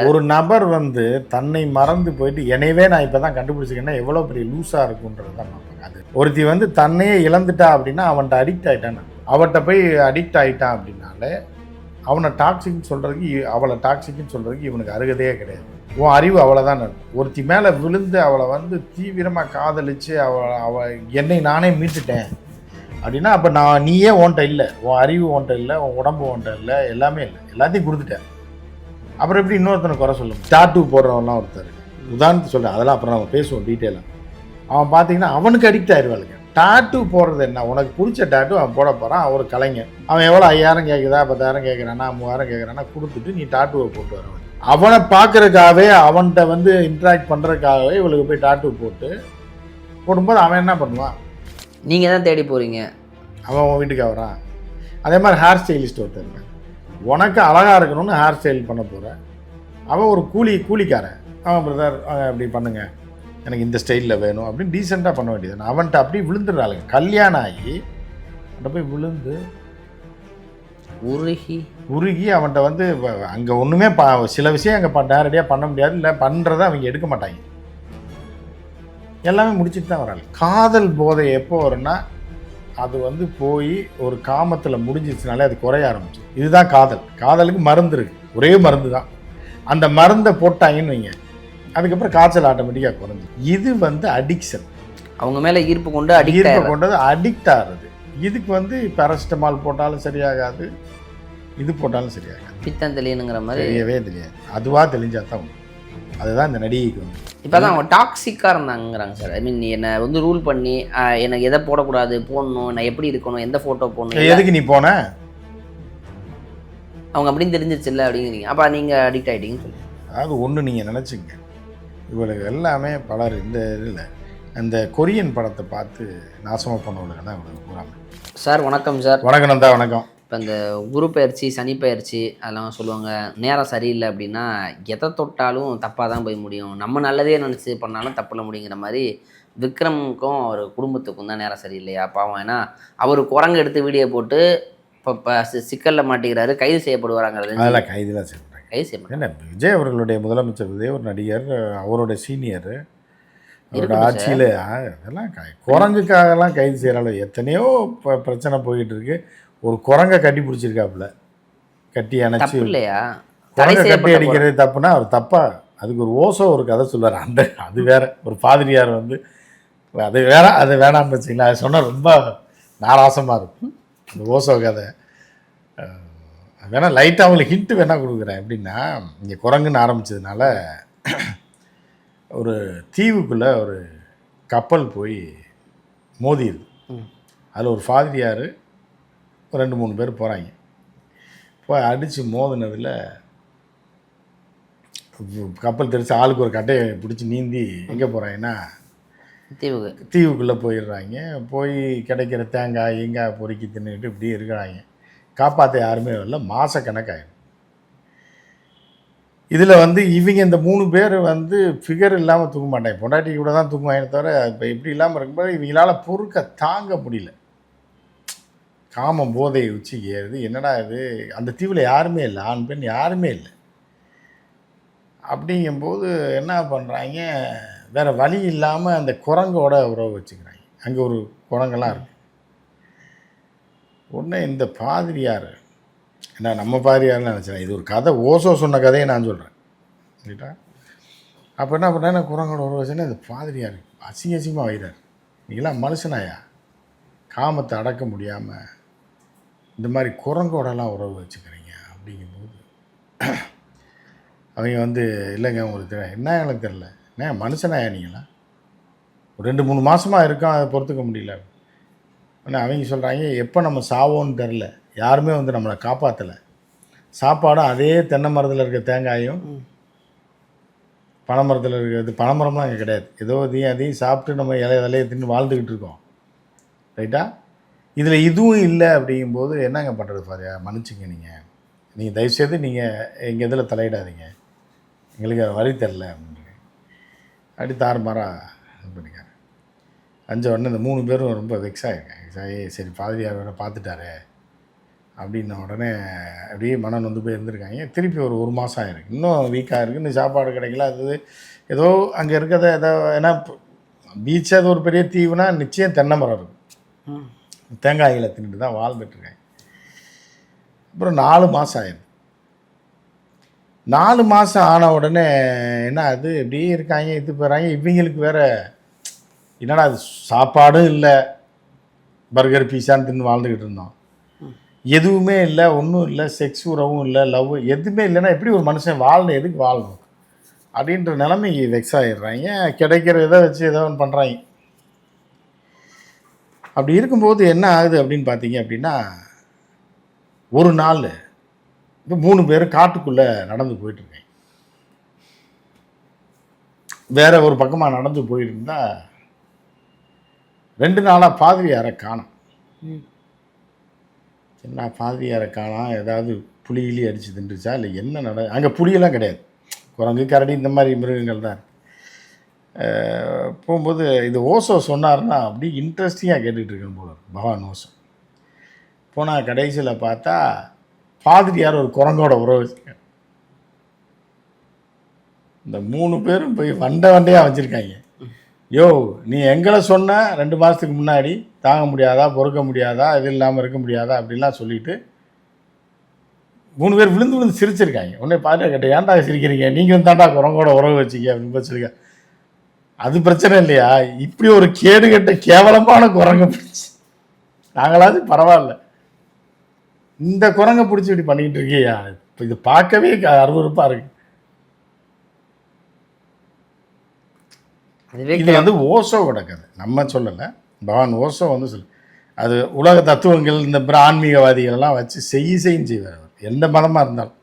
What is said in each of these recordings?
ஒரு நபர் வந்து தன்னை மறந்து போயிட்டு என்னையவே நான் இப்போ தான் கண்டுபிடிச்சிக்கேன்னா எவ்வளோ பெரிய லூஸாக இருக்குன்றது தான் பார்ப்பாங்க. அது ஒருத்தி வந்து தன்னையே இழந்துட்டா அப்படின்னா அவன்கிட்ட அடிக்ட் ஆகிட்டான். அவன்கிட்ட போய் அடிக்ட் ஆகிட்டான் அப்படின்னாலே அவனை டாக்ஸிக்னு சொல்கிறதுக்கு அவளை டாக்ஸிக்னு சொல்கிறதுக்கு இவனுக்கு அருகதையே கிடையாது. உன் அறிவு அவ்வளோதான். ஒருத்தி மேலே விழுந்து அவளை வந்து தீவிரமாக காதலிச்சு அவள் என்னை நானே மீட்டுட்டேன் அப்படின்னா அப்போ நீயே ஓன்ட்ட இல்லை, உன் அறிவு ஓன்ட்ட இல்லை, உன் உடம்பு ஓன்ட்ட இல்லை, எல்லாமே இல்லை, எல்லாத்தையும் கொடுத்துட்டேன். அப்புறம் எப்படி இன்னொருத்தனை குறை சொல்லுங்க? டாட்டூ போடுறவன்லாம் ஒருத்தர் உதாரணத்துக்கு சொல்கிறேன், அதெல்லாம் அப்புறம் நம்ம பேசுவோம் டீட்டெயிலாக. அவன் பார்த்தீங்கன்னா அவனுக்கு அடிக்ட் ஆயிடுவாளுங்க. டாட்டூ போடுறது என்ன, உனக்கு பிடிச்ச டாட்டூ அவன் போட போகிறான், ஒரு கலைஞன். அவன் எவ்வளோ 5000 கேட்குதா, 10,000 கேட்குறானா, 3000 கேட்குறானா கொடுத்துட்டு நீ டாட்டூவை போட்டு வரவன். அவனை பார்க்குறதுக்காகவே அவன்கிட்ட வந்து இன்ட்ராக்ட் பண்ணுறதுக்காகவே இவளுக்கு போய் டாட்டூ போடும்போது அவன் என்ன பண்ணுவான்? நீங்கள் தான் தேடி போகிறீங்க. அவன் வீட்டுக்கு வரான். அதே மாதிரி ஹேர் ஸ்டைலிஸ்ட் ஒருத்தர், உனக்கு அழகாக இருக்கணும்னு ஹேர் ஸ்டைல் பண்ண போகிறேன். அவன் ஒரு கூலிக்காரன். அவன் பிரதர் அப்படி பண்ணுங்க, எனக்கு இந்த ஸ்டைலில் வேணும் அப்படின்னு டீசெண்டாக பண்ண வேண்டியது. அவன்கிட்ட அப்படி விழுந்துடுறாளுங்க. கல்யாணம் ஆகி அவன்கிட்ட போய் விழுந்து உருகி அவன்கிட்ட வந்து அங்கே ஒன்றுமே சில விஷயம் அங்கே நேரடியாக பண்ண முடியாது, இல்லை பண்ணுறதை அவங்க எடுக்க மாட்டாங்க. எல்லாமே முடிச்சுட்டு தான் வராங்க. காதல் போதை எப்போ வரும்னா அது வந்து போய் ஒரு காமத்தில் முடிஞ்சிச்சுனாலே அது குறைய ஆரம்பிச்சு. இதுதான் காதல். காதலுக்கு மருந்து இருக்குது, ஒரே மருந்து தான். அந்த மருந்தை போட்டாங்கன்னு வைங்க, அதுக்கப்புறம் காய்ச்சல் ஆட்டோமேட்டிக்காக குறைஞ்சி. இது வந்து அடிக்ஷன். அவங்க மேலே ஈர்ப்பு கொண்டது அடிக்ட் ஆகிறது. இதுக்கு வந்து பேராசிட்டமால் போட்டாலும் சரியாகாது, இது போட்டாலும் சரியாகாது. பித்தம் தெளியணுங்கிற மாதிரி தெரியவே தெரியாது. அதுவாக தெளிஞ்சா தான் உண்டு. அதுதான் இந்த நடிகைக்கு வந்து இப்போ தான் அவங்க டாக்ஸிக்காக இருந்தாங்கிறாங்க சார். ஐ மீன் என்னை வந்து ரூல் பண்ணி எனக்கு எதை போடக்கூடாது, போடணும், நான் எப்படி இருக்கணும், எந்த ஃபோட்டோ போடணும், எதுக்கு நீ போன, அவங்க அப்படின்னு தெரிஞ்சிச்சு இல்லை அப்படிங்கிறீங்க. அப்போ நீங்கள் அடிக்ட் ஆகிட்டீங்கன்னு சொல்லி. அதாவது ஒன்று நீங்கள் நினச்சிங்க, இவளுக்கு எல்லாமே பலர் இந்த இதில் அந்த கொரியன் படத்தை பார்த்து நாசமாக பண்ணவளுக்கு தான் இவளுக்கு போகிறாங்க. சார் வணக்கம் சார். வணக்கம் நந்தா. வணக்கம். இப்போ இந்த குரு பயிற்சி, சனி பயிற்சி அதெல்லாம் சொல்லுவாங்க. நேரம் சரியில்லை அப்படின்னா எதை தொட்டாலும் தப்பாக தான் போய் முடியும், நம்ம நல்லதே நினச்சி பண்ணாலும் தப்பில் முடியுங்கிற மாதிரி விக்ரமுக்கும் அவர் குடும்பத்துக்கும் தான் நேரம் சரியில்லையா பாவம். ஏன்னா அவர் குரங்கு எடுத்து வீடியோ போட்டு இப்போ சிக்கலில் மாட்டிக்கிறாரு, கைது செய்யப்படுவாராங்கிறது. அதெல்லாம் கைதுலாம் செய்யப்படுறாங்க. கைது செய்யப்படுறாங்க. என்ன விஜய் அவர்களுடைய முதலமைச்சர் விஜய் ஒரு நடிகர், அவருடைய சீனியர், அவரோட ஆட்சியில் அதெல்லாம் குரங்குக்காகலாம் கைது செய்கிறாள். எத்தனையோ பிரச்சனை போயிட்டு இருக்கு. ஒரு குரங்கை கட்டி பிடிச்சிருக்காப்புல, கட்டி அணைச்சி இல்லையா, குரங்கை கட்டி அடிக்கிறது தப்புனா அவர் தப்பா. அதுக்கு ஒரு ஓசோ ஒரு கதை சொல்லுவார். அது வேற ஒரு பாதிரியார் வந்து அது வேற, அது வேணாம்னு வச்சிங்களா, அது சொன்னால் ரொம்ப நாராசமாக இருக்கும் அந்த ஓசோ கதை. வேணால் லைட்டாக அவங்களுக்கு ஹிண்ட்டு வேணால் கொடுக்குறேன். எப்படின்னா, இங்கே குரங்குன்னு ஆரம்பித்ததுனால ஒரு தீவுக்குள்ளே ஒரு கப்பல் போய் மோதிடுது. அதில் ஒரு பாதிரியார் 2-3 பேர் போகிறாங்க. போய் அடித்து மோதினதில் கப்பல் தெரிச்சு ஆளுக்கு ஒரு கட்டையை பிடிச்சி நீந்தி எங்கே போகிறாங்கன்னா தீவுக்குள்ளே போயிடுறாங்க. போய் கிடைக்கிற தேங்காய் பொறுக்கி தின்னுக்கிட்டு இப்படி இருக்கிறாங்க. காப்பாற்ற யாருமே வரல. மாதக்கணக்காயிடும். இதில் வந்து இவங்க இந்த 3 பேர் வந்து ஃபிகர் இல்லாமல் தூங்க மாட்டாங்க, பொண்டாட்டி கூட தான் தூங்குவாங்க தவிர. இப்போ இப்படி இல்லாமல் இருக்கும்போது இவங்களால் பொறுக்க தாங்க முடியல. காமம் போதை உச்சிக்கு ஏறுது. என்னடா இது, அந்த தீவில் யாருமே இல்லை, ஆண் பெண் யாருமே இல்லை. அப்படிங்கும்போது என்ன பண்ணுறாங்க, வேறு வழி இல்லாமல் அந்த குரங்கோட உறவு வச்சுக்கிறாங்க. அங்கே ஒரு குரங்கெல்லாம் இருக்குது. உடனே இந்த பாதிரியார், ஏன்னா நம்ம பாதிரியார்னு நினச்சிடேன், இது ஒரு கதை, ஓசோ சொன்ன கதையை நான் சொல்கிறேன் சரிட்டா. அப்போ என்ன பண்ணுறேன்னா, குரங்கோட உறவு வச்சுன்னா இந்த பாதிரியார் அசிங்கமாக வைகிறார். நீங்களாம் மனுஷனாயா, காமத்தை அடக்க முடியாமல் இந்த மாதிரி குரங்கோடலாம் உறவு வச்சுக்கிறீங்க அப்படிங்கும்போது அவங்க வந்து இல்லைங்க உங்களுக்கு தெரியல. என்ன எனக்கு தெரில, என்ன மனுஷனாயா நீங்களா, ஒரு 2-3 மாதமாக இருக்கோம், அதை பொறுத்துக்க முடியல. ஆனால் அவங்க சொல்கிறாங்க, எப்போ நம்ம சாவோன்னு தெரில, யாருமே வந்து நம்மளை காப்பாற்றலை. சாப்பாடும் அதே தென்னை மரத்தில் இருக்க தேங்காயும் பனை மரத்தில் இருக்கிறது, பனை மரம்லாம் அங்கே கிடையாது, ஏதோ அதையும் சாப்பிட்டு நம்ம விலையை தின்னு வாழ்ந்துக்கிட்டு இருக்கோம் ரைட்டா. இதில் இதுவும் இல்லை அப்படிங்கும்போது என்னங்க பண்ணுறது பாரியா, மன்னிச்சிங்க. நீங்கள் தயவுசெய்து நீங்கள் எங்கள் இதில் தலையிடாதீங்க, எங்களுக்கு வழி தெரில அப்படின்னு அப்படி தாறுமாறாக இது பண்ணிக்காங்க. உடனே இந்த 3 பேரும் ரொம்ப வெக்ஸ் ஆகிருக்காங்க. சரி பாதிரியார் வேறு பார்த்துட்டாரு அப்படின்ன உடனே அப்படியே மனம் வந்து போய் இருந்திருக்காங்க. திருப்பி ஒரு மாதம் ஆயிருக்கு, இன்னும் வீக்காக இருக்குது, இன்னும் சாப்பாடு கிடைக்கல. அது ஏதோ அங்கே இருக்கிறத ஏதோ ஏன்னா பீச் அது ஒரு பெரிய தீவுனா நிச்சயம் தென்னை மரம் இருக்கும், தேங்காய்களை தின்னுட்டு தான் வாழ்ந்துட்டுருக்காங்க. அப்புறம் 4 மாதம் ஆயிருக்கு. 4 மாதம் ஆன உடனே என்ன அது இப்படியே இருக்காங்க, இது போகிறாங்க. இவங்களுக்கு வேற என்னடா அது சாப்பாடும் இல்லை, பர்கர் பீஸான்னு தின்னு வாழ்ந்துக்கிட்டு இருந்தோம், எதுவுமே இல்லை, ஒன்றும் இல்லை, செக்ஸ் உறவும் இல்லை, லவ் எதுவுமே இல்லைன்னா எப்படி ஒரு மனுஷன் வாழணும், எதுக்கு வாழணும் அப்படின்ற நிலைமைக்கு வெக்ஸ் ஆகிடுறாங்க. கிடைக்கிற இதை வச்சு ஏதோ ஒன்று பண்ணுறாங்க. அப்படி இருக்கும்போது என்ன ஆகுது அப்படின்னு பார்த்தீங்க அப்படின்னா, ஒரு நாள் இப்போ 3 பேரும் காட்டுக்குள்ளே நடந்து போயிட்டுருக்காங்க. வேற ஒரு பக்கமாக நடந்து போயிருந்தா 2 நாளாக பாதிரியாரை காணோம். என்ன பாதிரியாரை காணோம், ஏதாவது புலிகிளி அடித்து தின்றுச்சா இல்லை என்ன அங்கே புலியெல்லாம் கிடையாது, குரங்கு கரடி இந்த மாதிரி மிருகங்கள் தான். போகும்போது இது ஓசோ சொன்னார்னா அப்படி இன்ட்ரெஸ்டிங்காக கேட்டுக்கிட்டு இருக்கேன் போல பகவான் ஓசோ. போனால் கடைசியில் பார்த்தா பாதிரியார் ஒரு குரங்கோட உறவு வச்சுருக்காங்க. இந்த 3 பேரும் போய் வண்டையாக வச்சுருக்காங்க. யோ நீ எங்களை சொன்ன 2 மாதத்துக்கு முன்னாடி தாங்க முடியாதா, பொறுக்க முடியாதா, இது இல்லாமல் இருக்க முடியாதா அப்படின்லாம் சொல்லிவிட்டு 3 பேர் விழுந்து சிரிச்சிருக்காங்க. உடனே பாதிரியார் கேட்ட, ஏன்டா சிரிக்கிறீங்க, நீங்கள் தாண்டா குரங்கோட உறவு வச்சிங்க அப்படின்னு சொல்லியிருக்க. அது பிரச்சனை இல்லையா, இப்படி ஒரு கேடுகட்ட கேவலமான குரங்கை பிடிச்சி நாங்களாவது பரவாயில்ல, இந்த குரங்கை பிடிச்சி இப்படி பண்ணிக்கிட்டு இருக்கியா, இப்போ இது பார்க்கவே அருவருப்பாக இருக்கு. இது வந்து ஓசோவோட கதை, நம்ம சொல்லலை, பகவான் ஓசோ வந்து சொல்லு. அது உலக தத்துவங்கள் இந்த ஆன்மீகவாதிகளெல்லாம் வச்சு செய்வார் அவர், எந்த மதமாக இருந்தாலும்.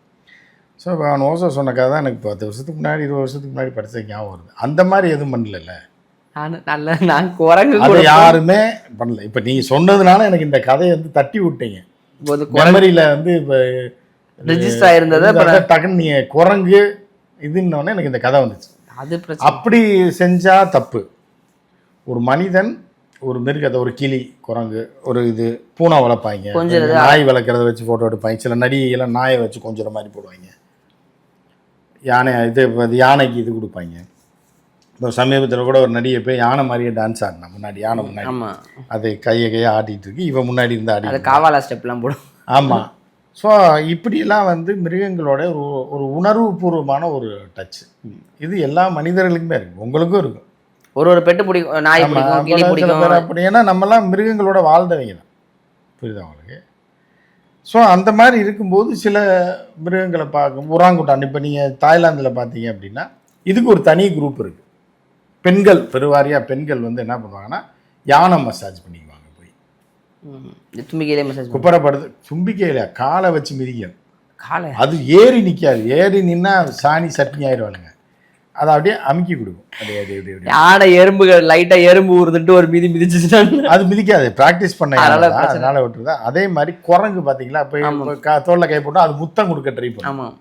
ஸோ பகவான் ஓசோ சொன்ன கதை தான் எனக்கு 10 வருஷத்துக்கு முன்னாடி 20 வருஷத்துக்கு முன்னாடி படித்த ஞாபகம் வருது. அந்த மாதிரி எதுவும் பண்ணல, நான் குரங்கு அது யாருமே பண்ணல. இப்போ நீங்கள் சொன்னதுனால எனக்கு இந்த கதையை வந்து தட்டி விட்டீங்க, மெமரியில் வந்து இப்போ ரெஜிஸ்டர் ஆயிருந்ததை டக்குன்னு நீங்கள் குரங்கு இதுன்னொடனே எனக்கு இந்த கதை வந்துச்சு. அது அப்படி செஞ்சால் தப்பு. ஒரு மனிதன் ஒரு மிருகத்தை, ஒரு கிளி, குரங்கு, ஒரு இது பூனை வளர்ப்பாங்க, நாய் வளர்க்குறத வச்சு ஃபோட்டோ எடுப்பாங்க. சில நடிகைலாம் நாயை வச்சு கொஞ்சம் மாதிரி போடுவாங்க. யானைக்கு இது கொடுப்பாங்க. இப்போ சமீபத்தில் கூட ஒரு நடிகை போய் யானை மாதிரியே டான்ஸ் ஆடினா, முன்னாடி யானை முன்னாடி அது கையை ஆட்டிகிட்டு இருக்கு, இவன் முன்னாடி இருந்து ஆடி காவாலா ஸ்டெப்லாம் போடும். ஆமாம். ஸோ இப்படிலாம் வந்து மிருகங்களோட ஒரு உணர்வு பூர்வமான ஒரு டச், இது எல்லா மனிதர்களுக்குமே இருக்குது, உங்களுக்கும் இருக்கும். ஒரு பெட்டு பிடிக்கும், நாய் பிடிக்கும், கிளி பிடிக்கும். அப்படி ஏன்னா நம்மலாம் மிருகங்களோட வாழ்ந்தவங்க தான், புரியுதா உங்களுக்கு? ஸோ அந்த மாதிரி இருக்கும்போது சில மிருகங்களை பார்க்கும், உராங்குட்டான். இப்போ நீங்கள் தாய்லாந்தில் பார்த்தீங்க அப்படின்னா இதுக்கு ஒரு தனி குரூப் இருக்குது. பெண்கள், பெருவாரியாக பெண்கள் வந்து என்ன பண்ணுவாங்கன்னா யானை மசாஜ் பண்ணிக்குவாங்க. தும்பிக்கையிலே மசாஜ் குப்பரப்படுது, தும்பிக்கையில் காலை வச்சு மிதிக்கணும். காலை அது ஏறி நிற்காது, ஏறி நின்னா சாணி சட்னி ஆயிடுவானுங்க, அதை அப்படியே அமுக்கி கொடுக்கும். யானை எறும்புகள் லைட்டாக எறும்பு ஊறுதுட்டு ஒரு மிதிச்சுன்னா அது மிதிக்காது, ப்ராக்டிஸ் பண்ண அதனால விட்டுருதா. அதே மாதிரி குரங்கு பார்த்தீங்களா, இப்போ தோளில் கை போட்டால் அது முத்தம் கொடுக்க ட்ரை பண்ணும். ஆமாம்,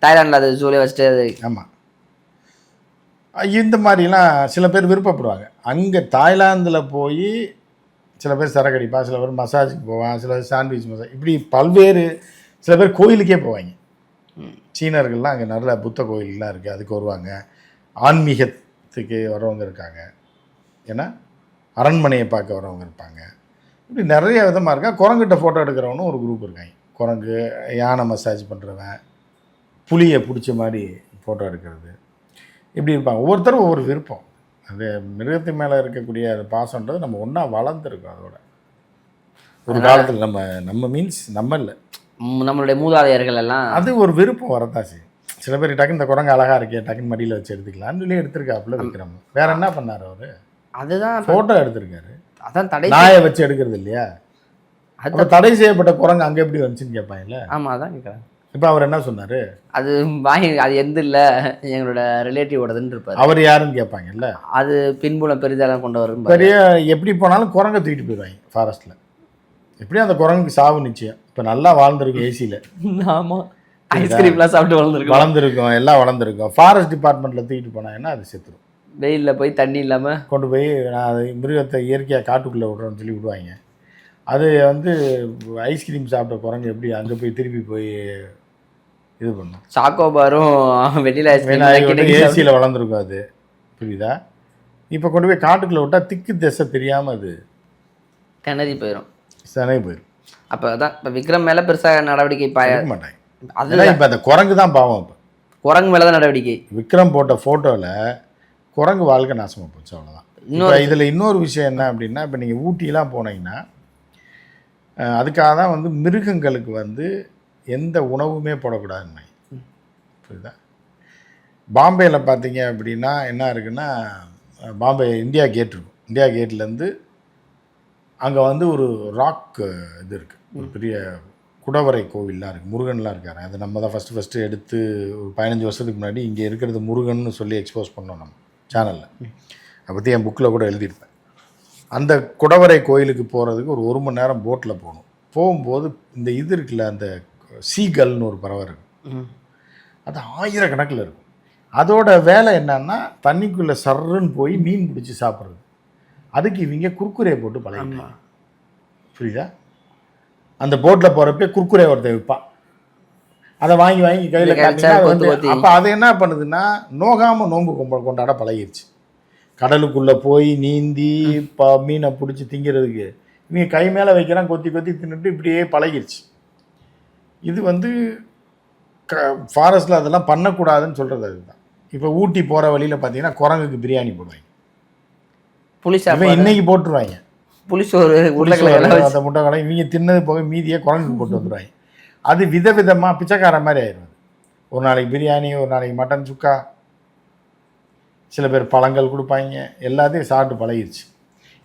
தாய்லாண்டில் அது ஜூலே வச்சுட்டு அது. ஆமாம், இந்த மாதிரிலாம் சில பேர் விருப்பப்படுவாங்க. அங்கே தாய்லாந்தில் போய் சில பேர் சரக்கடிப்பா, சில பேர் மசாஜுக்கு போவாங்க, சில பேர் சாண்ட்விச் மசாஜ், இப்படி பல்வேறு. சில பேர் கோயிலுக்கே போவாங்க. சீனர்கள்லாம் அங்கே நல்ல புத்த கோயிலெலாம் இருக்குது, அதுக்கு வருவாங்க. ஆன்மீகத்துக்கு வரவங்க இருக்காங்க, ஏன்னா அரண்மனையை பார்க்க வரவங்க இருப்பாங்க. இப்படி நிறைய விதமாக இருக்காங்க. குரங்கிட்ட ஃபோட்டோ எடுக்கிறவனும் ஒரு குரூப் இருக்காங்க. குரங்கு, யானை மசாஜ் பண்ணுறவன், புளியை பிடிச்ச மாதிரி ஃபோட்டோ எடுக்கிறது, இப்படி இருப்பாங்க. ஒவ்வொருத்தரும் ஒவ்வொரு விருப்பம். அது மிருகத்து மேலே இருக்கக்கூடிய அது பாசம்ன்றது நம்ம ஒன்றா வளர்ந்துருக்கோம். அதோட ஒரு காலத்தில் நம்ம மீன்ஸ் நம்ம இல்லை, நம்மளுடைய மூதாதையர்கள் எல்லாம் அது ஒரு விருப்பம் வரதாச்சு. சில பேர் டக்குன்னு இந்த குரங்கு அழகாக இருக்கே, டக்குன்னு மடியில் வச்சு எடுத்துக்கலாம்னு சொல்லி எடுத்திருக்காப்புல விக்ரம். வேற என்ன பண்ணார் அவர்? அதுதான் ஃபோட்டோ எடுத்திருக்காரு. அதான் தடை, நாயை வச்சு எடுக்கிறது இல்லையா? அது தடை செய்யப்பட்ட குரங்கு அங்கே எப்படி வந்துச்சுன்னு கேட்பாங்கல்ல. ஆமாம், அதான் கேட்குறேன். இப்போ அவர் என்ன சொன்னார்? அது வாங்கி, அது எந்த இல்லை, எங்களோட ரிலேட்டிவோடதுன்னு இருப்பார். அவர் யாருன்னு கேட்பாங்கல்ல. அது பின்புலம் பெரிதெல்லாம் கொண்டு வரும். பெரிய எப்படி போனாலும் குரங்கை தூக்கிட்டு போயிடுவாங்க ஃபாரஸ்ட்டில். எப்படியும் அந்த குரங்குக்கு சாவு நிச்சயம். இப்போ நல்லா வாழ்ந்துருக்கும் ஏசியில். ஆமாம், ஐஸ்கிரீம்லாம் சாப்பிட்டு வளர்ந்துருக்கும், எல்லாம் வளர்ந்துருக்கும். ஃபாரஸ்ட் டிபார்ட்மெண்ட்டில் தூக்கிட்டு போனாங்கன்னா அது செத்துரும். வெயிலில் போய் தண்ணி இல்லாமல் கொண்டு போய் அது மிருகத்தை இயற்கையாக காட்டுக்குள்ளே விட்றோன்னு சொல்லி விடுவாங்க. அது வந்து ஐஸ்கிரீம் சாப்பிட்ட குரங்கு எப்படி அங்கே போய் திருப்பி போய் இது பண்ணும்? சாக்கோபாரும் வெண்ணிலா ஏசியில் வளர்ந்துருக்கும் அது, புரியுதா? இப்போ கொண்டு போய் காட்டுக்குள்ளே விட்டால் திக்கு திசை தெரியாமல் அது கிணறி போயிடும், சனை போயிடும். அப்போ அதான் இப்போ விக்ரம் மேலே பெருசாக நடவடிக்கை எடுக்க மாட்டாங்க. அதுதான் இப்போ அந்த குரங்கு தான் பாவம். இப்போ குரங்கு மேலே தான் நடவடிக்கை. விக்ரம் போட்ட ஃபோட்டோவில் குரங்கு வாழ்க்கை நாசமாக போச்சு, அவ்வளோதான். இன்னொரு இதில் இன்னொரு விஷயம் என்ன அப்படின்னா, இப்போ நீங்கள் ஊட்டிலாம் போனீங்கன்னா அதுக்காக தான் வந்து மிருகங்களுக்கு வந்து எந்த உணவுமே போடக்கூடாதுன்னு, புரியுதா? பாம்பேயில் பார்த்தீங்க அப்படின்னா என்ன இருக்குன்னா, பாம்பே இந்தியா கேட் இருக்கும். இந்தியா கேட்லேருந்து அங்கே வந்து ஒரு ராக் இது இருக்குது, ஒரு பெரிய குடவரை கோவில்லாம் இருக்குது, முருகன்லாம் இருக்காரு. அது நம்ம தான் ஃபஸ்ட்டு எடுத்து ஒரு 15 வருஷத்துக்கு முன்னாடி இங்கே இருக்கிறது முருகன்னு சொல்லி எக்ஸ்போஸ் பண்ணோம் நம்ம சேனலில். அதை பற்றி என் புக்கில் கூட எழுதியிருப்பேன். அந்த குடவரை கோயிலுக்கு போகிறதுக்கு ஒரு மணி நேரம் போட்டில் போகணும். போகும்போது இந்த இது இருக்குல்ல, அந்த சீகல்னு ஒரு பறவை இருக்குது, அது 1000 கணக்கில் இருக்கும். அதோட வேலை என்னன்னா தண்ணிக்குள்ளே சர்ருன்னு போய் மீன் பிடிச்சி சாப்பிட்றது. அதுக்கு இவங்க குர்குரே போட்டு பழகிட்டாங்க, புரியுதா? அந்த போட்டில் போகிறப்ப குர்குரே ஒருத்தர் விற்பான், அதை வாங்கி கையில் காட்டினா அப்போ அது என்ன பண்ணுதுன்னா நோகாமல் நோன்பு கொண்டாட பழகிடுச்சு. கடலுக்குள்ளே போய் நீந்தி மீனை பிடிச்சி திங்கிறதுக்கு இவங்க கை மேலே வைக்கிறான், கொத்தி தின்னுட்டு இப்படியே பழகிடுச்சு. இது வந்து ஃபாரஸ்ட்டில் அதெல்லாம் பண்ணக்கூடாதுன்னு சொல்கிறது அதுதான். இப்போ ஊட்டி போகிற வழியில் பார்த்தீங்கன்னா குரங்குக்கு பிரியாணி போடுவாங்க, புளிசா இன்னைக்கு போட்டுருவாங்க, புளிசோறு உருளைக்கிழங்கு அந்த முட்டைக்கடை இவங்க தின்னது போக மீதியை குரங்குக்கு போட்டு வந்துடுவாங்க. அது விதவிதமாக பிச்சைக்கார மாதிரி ஆயிடும். ஒரு நாளைக்கு பிரியாணி, ஒரு நாளைக்கு மட்டன் சுக்கா, சில பேர் பழங்கள் கொடுப்பாங்க, எல்லாத்தையும் சாப்பிட்டு பழகிடுச்சு.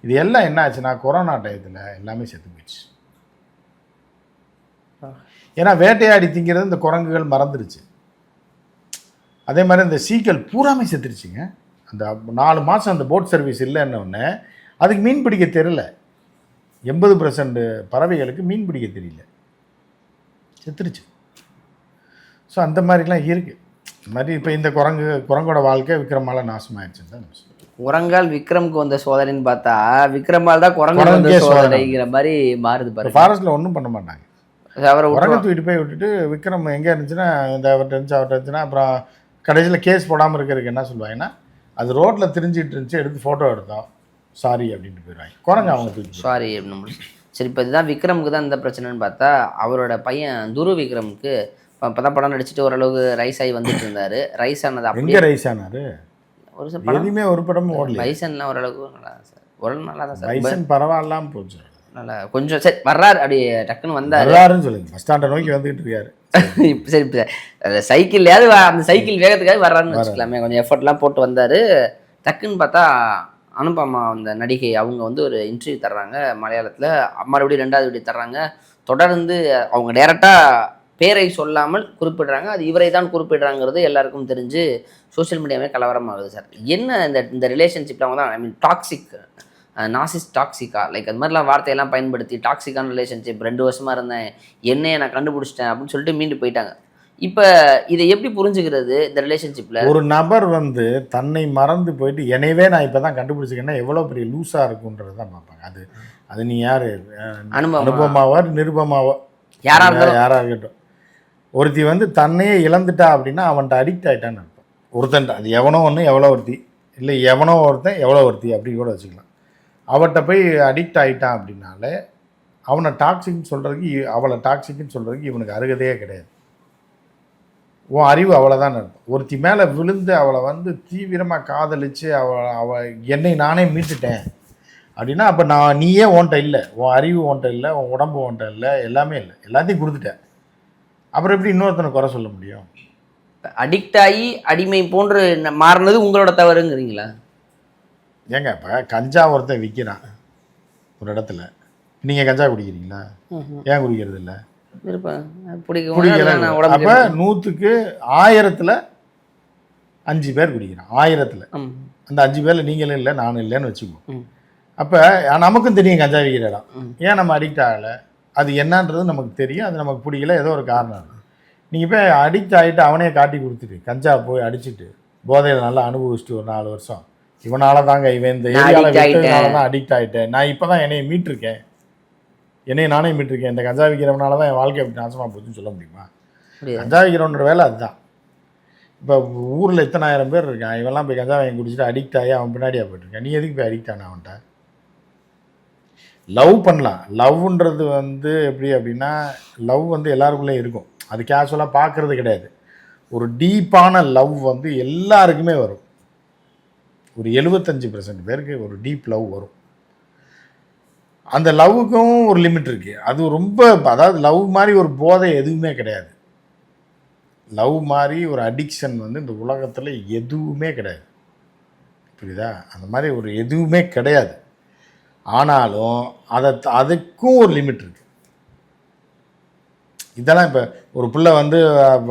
இது எல்லாம் என்ன ஆச்சுன்னா கொரோனா டயத்தில் எல்லாமே செத்து போயிடுச்சு. ஏன்னா வேட்டையாடி திங்கிறது இந்த குரங்குகள் மறந்துடுச்சு. அதே மாதிரி இந்த சீக்கள் பூராமே செத்துருச்சுங்க. அந்த 4 மாதம் அந்த போட் சர்வீஸ் இல்லைன்னொடனே அதுக்கு மீன் பிடிக்க தெரியல. 80% பறவைகளுக்கு மீன் பிடிக்க தெரியல, செத்துருச்சு. ஸோ அந்த மாதிரிலாம் இருக்குது. இந்த மாதிரி இப்போ இந்த குரங்கோட வாழ்க்கை விக்ரமால நாசமாயிடுச்சுன்னு தான் சொல்லுவேன். குரங்கால் விக்ரமுக்கு வந்த சோதனைன்னு பார்த்தா விக்ரமால் தான் குரங்கு சோதனைங்கிற மாதிரி மாறுது பாருங்க. ஃபாரஸ்ட்டில் ஒன்றும் பண்ண மாட்டாங்க. குரங்கு தூக்கிட்டு போய் விட்டுட்டு விக்ரம் எங்கே இருந்துச்சுன்னா இந்த அவர்கிட்ட இருந்துச்சுன்னா அப்புறம் கடைசியில் கேஸ் போடாமல் இருக்கிறதுக்கு என்ன சொல்லுவாங்கன்னா, அது ரோட்டில் திரிஞ்சிட்டு இருந்துச்சு, எடுத்து ஃபோட்டோ எடுத்தோம், சாரி அப்படின்ட்டு போயிடுவாங்க. குரங்கு அவங்க தூக்கி சாரி அப்படின்னு. சரி, இப்போ இதுதான் விக்ரமுக்கு தான் இந்த பிரச்சனைன்னு பார்த்தா அவரோட பையன் துரு விக்ரமுக்கு இப்போ தான் படம் நடிச்சுட்டு ஓரளவுக்கு ரைஸ் ஆகி வந்துட்டு இருந்தார். ரைஸ் ஆனது அப்படியே ரைஸ் ஆனார். ஒரு சார் எதுவுமே ஒரு படமும் ஓடல. பைசன்லாம் ஓரளவுக்கு நல்லா தான் சார், ஓரளவு நல்லா தான் சார். பைசன் பரவாயில்லாமல் போச்சு, நல்லா கொஞ்சம் சரி வர்றாரு, அப்படி டக்குன்னு வந்தார். வர்றாருன்னு சொல்லுங்க, பஸ் ஸ்டாண்டை நோக்கி வந்துகிட்டு இருக்காரு. இப்போ சரி, இப்போ சைக்கிள்லையாவது அந்த சைக்கிள் வேகத்துக்காக வர்றாருன்னு வச்சுக்கலாமே. கொஞ்சம் எஃபர்ட்லாம் போட்டு வந்தார். டக்குன்னு பார்த்தா அனுபமா அந்த நடிகை அவங்க வந்து ஒரு இன்டர்வியூ தர்றாங்க மலையாளத்தில், மறுபடியும் 2வது வீடியோ தர்றாங்க. தொடர்ந்து அவங்க டைரெக்டாக பேரை சொல்லாமல் குறிப்பிடுறாங்க, அது இவரை தான் குறிப்பிடுறாங்கிறது எல்லாருக்கும் தெரிஞ்சு சோஷியல் மீடியாவே கலவரமாகுது சார். என்ன இந்த ரிலேஷன்ஷிப்பில் அவங்க தான் டாக்ஸிக் டாக்ஸிக்கா லைக் அது மாதிரிலாம் வார்த்தையெல்லாம் பயன்படுத்தி டாக்ஸிக்கான ரிலேஷன்ஷிப் 2 வருஷமாக இருந்தேன், என்னையை நான் கண்டுபிடிச்சிட்டேன் அப்படின்னு சொல்லிட்டு மீண்டு போயிட்டாங்க. இப்போ இதை எப்படி புரிஞ்சுக்கிறது இந்த ரிலேஷன்ஷிப்பில்? ஒரு நபர் வந்து தன்னை மறந்து போயிட்டு என்னையவே நான் இப்போ தான் கண்டுபிடிச்சிக்கேன்னா எவ்வளோ பெரிய லூஸாக இருக்குன்றது தான் பார்ப்பாங்க. அது நீ யார், அனுபவமாவோ நிருபமாவோ யாராக இருக்கட்டும், ஒருத்தி வந்து தன்னையே இழந்துட்டா அப்படின்னா அவன்கிட்ட அடிக்ட் ஆகிட்டான்னு அர்த்தம். ஒருத்தன்ட்ட அது எவனோ ஒன்று எவ்வளோ ஒருத்தி இல்லை எவனோ ஒருத்தன் எவ்வளோ ஒருத்தி அப்படி கூட வச்சுக்கலாம். அவட்ட போய் அடிக்ட் ஆகிட்டான் அப்படின்னாலே அவனை டாக்ஸிக்னு சொல்கிறதுக்கு அவளை டாக்ஸிக்னு சொல்கிறதுக்கு இவனுக்கு அருகதையே கிடையாது. உன் அறிவு அவ்வளோதான் அர்த்தம். ஒருத்தி மேலே விழுந்து அவளை வந்து தீவிரமாக காதலிச்சு அவள் என்னை நானே மீட்டுட்டேன் அப்படின்னா அப்போ நீயே ஓன்ட்ட இல்லை, உன் அறிவு ஓன்ட்ட இல்லை, உன் உடம்பு ஓன்ட்ட இல்லை, எல்லாமே இல்லை, எல்லாத்தையும் கொடுத்துட்டேன். அப்புறம் எப்படி இன்னொருத்தனை குறை சொல்ல முடியும்? அடிக்ட் ஆகி அடிமை போன்று மாறினது உங்களோட தவறுங்கிறீங்களா? ஏங்க இப்போ கஞ்சா ஒருத்தன் விற்கிறான் ஒரு இடத்துல, நீங்கள் கஞ்சா குடிக்கிறீங்களா? ஏன் குடிக்கிறது இல்லை? பிடிக்கல. அப்போ 100க்கு 1000ல் 5 பேர் குடிக்கிறான். 1000ல் அந்த 5 பேரில் நீங்களும் இல்லை நானும் இல்லைன்னு வச்சுக்குவோம். அப்போ நமக்கும் தெரியும் கஞ்சா விற்கிற இடம், ஏன் நம்ம அடிக்ட் ஆகலை? அது என்னன்றது நமக்கு தெரியும், அது நமக்கு பிடிக்கல, ஏதோ ஒரு காரணம் இருக்குது. நீங்கள் போய் அடிக்ட் ஆகிட்டு அவனே காட்டி கொடுத்துட்டு கஞ்சா போய் அடிச்சுட்டு போதையில் நல்லா அனுபவிச்சுட்டு ஒரு 4 வருஷம் இவனால தாங்க இவன் இந்த ஏரியாவில் தான் அடிக்ட் ஆகிட்டேன், நான் இப்போ தான் என்னையை மீட்டிருக்கேன் என்னையும் நானே மீட்டிருக்கேன். இந்த கஞ்சா விற்கிறவனால தான் என் வாழ்க்கை அப்படி நாசமாக போச்சுன்னு சொல்ல முடியுமா? முடியாது. கஞ்சா விற்கிறவனோட வேலை அதுதான். இப்போ ஊரில் இத்தனை ஆயிரம் பேர் இருக்கான், இவெல்லாம் போய் கஞ்சா வாங்கி குடிச்சிட்டு அடிக்ட் ஆகி அவன் பின்னாடியாக போயிட்டுருக்கான். நீ எதுக்கு போய் அடிக்ட் ஆன அவன்கிட்ட? லவ் பண்ணலாம். லவ்ன்றது வந்து எப்படி அப்படின்னா, லவ் வந்து எல்லாருக்குள்ளேயும் இருக்கும். அது கேஷுவலாக பார்க்குறது கிடையாது. ஒரு டீப்பான லவ் வந்து எல்லாருக்குமே வரும். ஒரு 75% பேருக்கு ஒரு டீப் லவ் வரும். அந்த லவ்வுக்கும் ஒரு லிமிட் இருக்குது. அது ரொம்ப, அதாவது லவ் மாதிரி ஒரு போதை எதுவுமே கிடையாது. லவ் மாதிரி ஒரு அடிக்ஷன் வந்து இந்த உலகத்தில் எதுவுமே கிடையாது. புரியுதா? அந்த மாதிரி ஒரு எதுவுமே கிடையாது. ஆனாலும் அதுக்கும் ஒரு லிமிட் இருக்குது. இதெல்லாம் இப்போ ஒரு பிள்ளை வந்து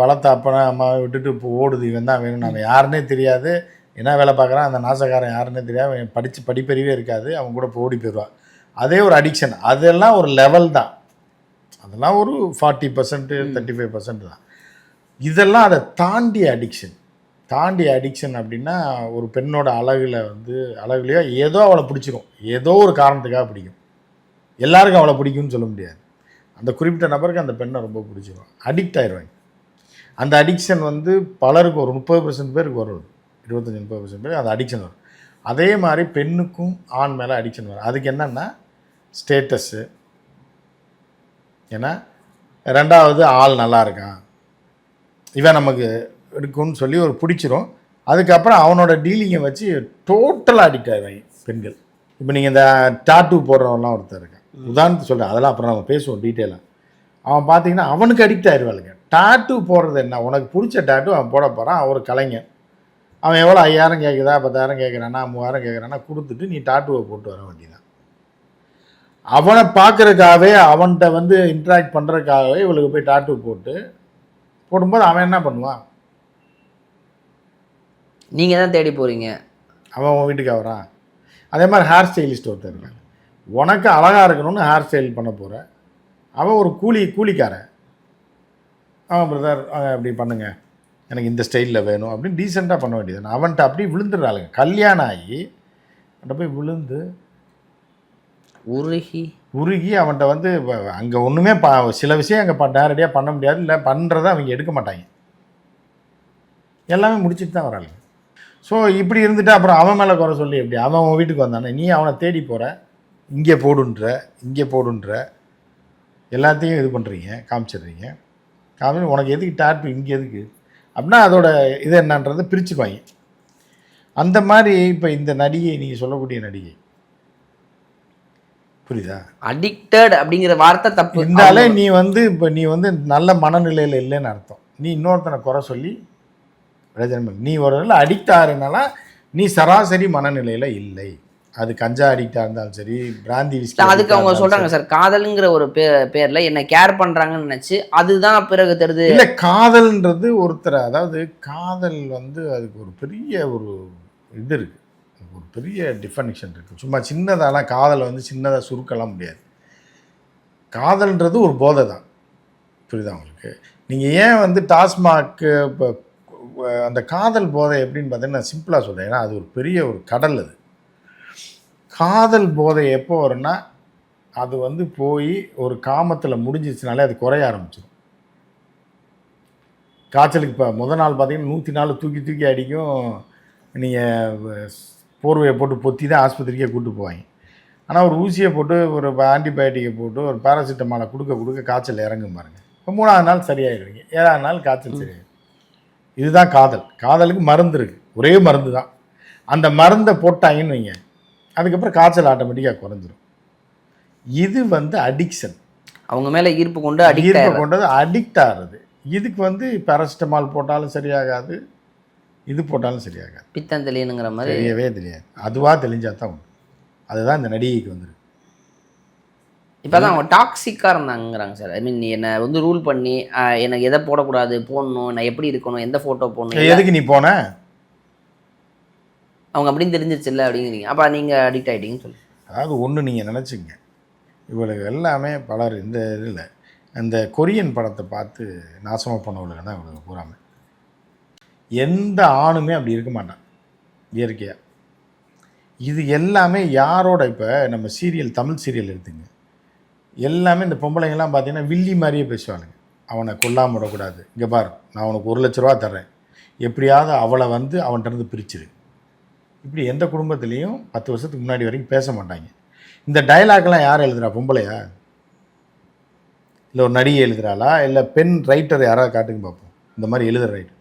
வளர்த்த அப்பனை அம்மாவை விட்டுட்டு இப்போ ஓடுது, இவன் தான் வேணும், நம்ம யாருன்னே தெரியாது, என்ன வேலை பார்க்குறான், அந்த நாசக்காரன் யாருன்னே தெரியாது, படிப்பறிவே இருக்காது, அவன் கூட இப்போ ஓடி போயிடுவான். அதே ஒரு அடிக்ஷன். அதெல்லாம் ஒரு லெவல் தான். அதெல்லாம் ஒரு 40% 35% தான். இதெல்லாம் அதை தாண்டிய அடிக்ஷன் அப்படின்னா, ஒரு பெண்ணோட அழகுலையோ ஏதோ அவளை பிடிச்சிரும். ஏதோ ஒரு காரணத்துக்காக பிடிக்கும். எல்லாருக்கும் அவளை பிடிக்கும்னு சொல்ல முடியாது. அந்த குறிப்பிட்ட நபருக்கு அந்த பெண்ணை ரொம்ப பிடிச்சிரும். அடிக்ட் ஆயிடுவாங்க. அந்த அடிக்ஷன் வந்து பலருக்கு ஒரு 30% பேருக்கு வரும். 25-30% பேர் அந்த அடிக்ஷன் வரும். அதே மாதிரி பெண்ணுக்கும் ஆண் மேலே அடிக்ஷன் வரும். அதுக்கு என்னென்னா ஸ்டேட்டஸ்ஸு, ஏன்னா ரெண்டாவது ஆள் நல்லா இருக்கான், இவன் நமக்கு இருக்குன்னு சொல்லி ஒரு பிடிச்சிரும். அதுக்கப்புறம் அவனோட டீலிங்கை வச்சு டோட்டலாக அடிக்ட் ஆகிடுவாங்க பெண்கள். இப்போ நீங்கள் இந்த டாட்டூ போடுறவன்லாம் ஒருத்தர் இருக்கான், உதாரணத்துக்கு சொல்கிறேன், அதெல்லாம் அப்புறம் நம்ம பேசுவோம் டீட்டெயிலாக. அவன் பார்த்தீங்கன்னா அவனுக்கு அடிக்ட் ஆயிடுவாளுங்க. டாட்டூ போடுறது என்ன, உனக்கு பிடிச்ச டாட்டூ அவன் போட போகிறான், அவர் கலைஞன், அவன் எவ்வளோ 5000 கேட்குதா 10,000 கேட்குறானா 3000 கேட்குறானா கொடுத்துட்டு நீ டாட்டூவை போட்டு வர வேண்டியதான். அவனை பார்க்குறதுக்காகவே, அவன்கிட்ட வந்து இன்ட்ராக்ட் பண்ணுறதுக்காகவே இவளுக்கு போய் டாட்டூ போடும்போது அவன் என்ன பண்ணுவான்? நீங்கள் தான் தேடி போகிறீங்க, அவன் உன் வீட்டுக்கு வரான். அதே மாதிரி ஹேர் ஸ்டைலிஸ்ட் ஒருத்தர் இருக்காங்க. உனக்கு அழகாக இருக்கணும்னு ஹேர் ஸ்டைல் பண்ண போகிற, அவன் ஒரு கூலிக்காரன். அவன் பிரதர் அப்படி பண்ணுங்க, எனக்கு இந்த ஸ்டைலில் வேணும் அப்படின்னு டீசெண்டாக பண்ண வேண்டியது. அவன்கிட்ட அப்படி விழுந்துடுறாளுங்க. கல்யாணம் ஆகி அவன்கிட்ட போய் விழுந்து உருகி அவன்கிட்ட வந்து அங்கே ஒன்றுமே சில விஷயம் அங்கே நேரடியாக பண்ண முடியாது, இல்லை பண்ணுறதை அவங்க எடுக்க மாட்டாங்க, எல்லாமே முடிச்சுட்டு தான் வராங்க. ஸோ இப்படி இருந்துட்டு அப்புறம் அவன் மேலே குறை சொல்லி எப்படி? அவன் உன் வீட்டுக்கு வந்தானே, நீ அவனை தேடி போகிற, இங்கே போடுன்ற எல்லாத்தையும் இது பண்ணுறீங்க, காமிச்சிடுறீங்க. உனக்கு எதுக்கு டாட்டு, இங்கே எதுக்கு அப்படின்னா அதோட இது என்னன்றதை பிரிச்சுக்குவாங்க. அந்த மாதிரி இப்போ இந்த நடிகை, நீங்கள் சொல்லக்கூடிய நடிகை, புரியுதா? அடிக்டட் அப்படிங்கிற வார்த்தை தப்பு. இருந்தாலே நீ வந்து நல்ல மனநிலையில் இல்லைன்னு அர்த்தம். நீ இன்னொருத்தனை குறை சொல்லி பிரயோஜனம். நீ ஒரு அடிக்ட் ஆகிறனால நீ சராசரி மனநிலையில் இல்லை. அது கஞ்சா அடிக்டாக இருந்தாலும் சரி, பிராந்தி விஸ்கி. அதுக்கு அவங்க சொல்கிறாங்க சார், காதலுங்கிற ஒரு பேரில் என்ன கேர் பண்ணுறாங்கன்னு நினச்சி அதுதான் பிறகு தெரியுது. இல்லை, காதல்ன்றது ஒருத்தர், அதாவது காதல் வந்து அதுக்கு ஒரு பெரிய ஒரு இது இருக்குது, ஒரு பெரிய டிஃபனிஷன் இருக்குது. சும்மா சின்னதாலாம் காதலை வந்து சின்னதாக சுருக்கலாம் முடியாது. காதல்ன்றது ஒரு போதை தான், புரியுதா உங்களுக்கு? நீங்கள் ஏன் வந்து டாஸ்மாக்கு இப்போ அந்த காதல் போதை எப்படின்னு பார்த்தீங்கன்னா சிம்பிளாக சொல்கிறேன், ஏன்னா அது ஒரு பெரிய ஒரு கடல். அது காதல் போதை எப்போ வரும்னா, அது வந்து போய் ஒரு காமத்தில் முடிஞ்சிச்சுனாலே அது குறைய ஆரம்பிச்சிடும். காய்ச்சலுக்கு இப்போ முதல் நாள் பார்த்தீங்கன்னா 104 தூக்கி அடிக்கும். நீங்கள் போர்வையை போட்டு பொத்தி தான் ஆஸ்பத்திரிக்கே கூப்பிட்டு போவாங்க. ஆனால் ஒரு ஊசியை போட்டு, ஒரு ஆன்டிபயோட்டிக்கை போட்டு, ஒரு பேராசிட்டமாலை கொடுக்க காய்ச்சல் இறங்கும் பாருங்க. இப்போ 3ஆவது நாள் சரியாகிடுவீங்க, 7ஆவது நாள் காய்ச்சல் சரியாயிடும். இதுதான் காதல். காதலுக்கு மருந்து இருக்குது, ஒரே மருந்து தான். அந்த மருந்தை போட்டாங்கன்னு வைங்க, அதுக்கப்புறம் காய்ச்சல் ஆட்டோமேட்டிக்காக குறைஞ்சிரும். இது வந்து அடிக்ஷன். அவங்க மேலே ஈர்ப்பு கொண்டது அடிக்ட் ஆகிறது. இதுக்கு வந்து பேராசிட்டமால் போட்டாலும் சரியாகாது, இது போட்டாலும் சரியாகாது. பித்தம் தெளியணுங்கிற மாதிரி தெரியவே தெரியாது. அதுவாக தெளிஞ்சால் தான் உண்டு. அதுதான் இந்த நடிகைக்கு வந்துருக்கு. இப்போ தான் அவங்க டாக்ஸிக்காக இருந்தாங்கிறாங்க சார். ஐ மீன், நீ என்னை வந்து ரூல் பண்ணி எனக்கு எதை போடக்கூடாது, போடணும், நான் எப்படி இருக்கணும், எந்த ஃபோட்டோ போடணும், எதுக்கு நீ போன, அவங்க அப்படின்னு தெரிஞ்சிருச்சு இல்லை அப்படிங்கிறீங்க. அப்போ நீங்கள் அடிக்ட் ஆகிட்டீங்கன்னு சொல்லி. அதாவது ஒன்று நீங்கள் நினச்சிங்க, இவளுக்கு எல்லாமே பலர் இந்த இதில் அந்த கொரியன் படத்தை பார்த்து நாசமாக பண்ணவளுக்கு தான் இவளுக்கு பூராமல். எந்த ஆணுமே அப்படி இருக்க மாட்டான் இயற்கையாக. இது எல்லாமே யாரோட, இப்போ நம்ம சீரியல், தமிழ் சீரியல் எடுத்துங்க, எல்லாமே இந்த பொம்பளைங்கள்லாம் பார்த்தீங்கன்னா வில்லி மாதிரியே பேசுவானுங்க. அவனை கொல்லாம விடக்கூடாது, இங்கே பார் நான் உனக்கு 1,00,000 தர்றேன், எப்படியாவது அவளை வந்து அவன்கிட்ட பிரிச்சிரு. இப்படி எந்த குடும்பத்துலேயும் 10 வருஷத்துக்கு முன்னாடி வரைக்கும் பேச மாட்டாங்க. இந்த டைலாக்லாம் யார் எழுதுறா? பொம்பளையா? இல்லை ஒரு நடிகை எழுதுகிறாளா? இல்லை பெண் ரைட்டர் யாராவது காட்டுங்க பார்ப்போம். இந்த மாதிரி எழுதுகிற ரைட்டர்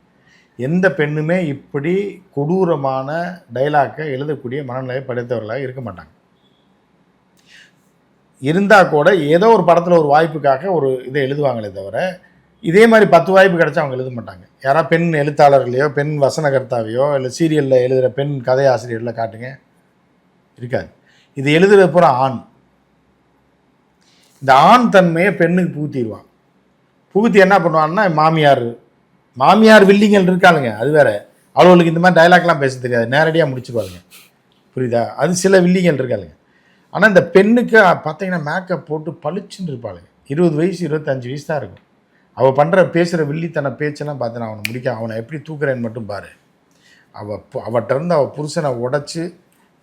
எந்த பெண்ணுமே இப்படி கொடூரமான டைலாக்கை எழுதக்கூடிய மனநிலையை படைத்தவர்களாக இருக்க மாட்டாங்க. இருந்தால் கூட ஏதோ ஒரு படத்தில் ஒரு வாய்ப்புக்காக ஒரு இதை எழுதுவாங்களே தவிர, இதே மாதிரி 10 வாய்ப்பு கிடச்சா அவங்க எழுத மாட்டாங்க. யாராவது பெண் எழுத்தாளர்களையோ பெண் வசனகர்த்தாவையோ இல்லை சீரியலில் எழுதுகிற பெண் கதை ஆசிரியர்களை காட்டுங்க, இருக்காது. இது எழுதுகிற பூரா ஆண். இந்த ஆண் தன்மையை பெண்ணுக்கு புகுத்திடுவான். புகுத்தி என்ன பண்ணுவான்னா, மாமியார் வில்லிங்கள் இருக்காளுங்க, அது வேற. அவளுக்கு இந்த மாதிரி டைலாக்லாம் பேச தெரியாது, நேரடியாக முடிச்சுருவாளுங்க. புரியுதா? அது சில வில்லிங்கள் இருக்காளுங்க. ஆனால் இந்த பெண்ணுக்கு பார்த்தீங்கன்னா மேக்கப் போட்டு பளிச்சுன்னு இருப்பாளுங்க. 20 வயசு 25 வயசு தான் இருக்கும். அவள் பண்ணுற பேசுகிற வில்லித்தன பேச்செல்லாம் பார்த்தீங்கன்னா அவனை அவனை எப்படி தூக்குறேன்னு மட்டும் பாரு. அவட்ட அவள் புருஷனை உடச்சி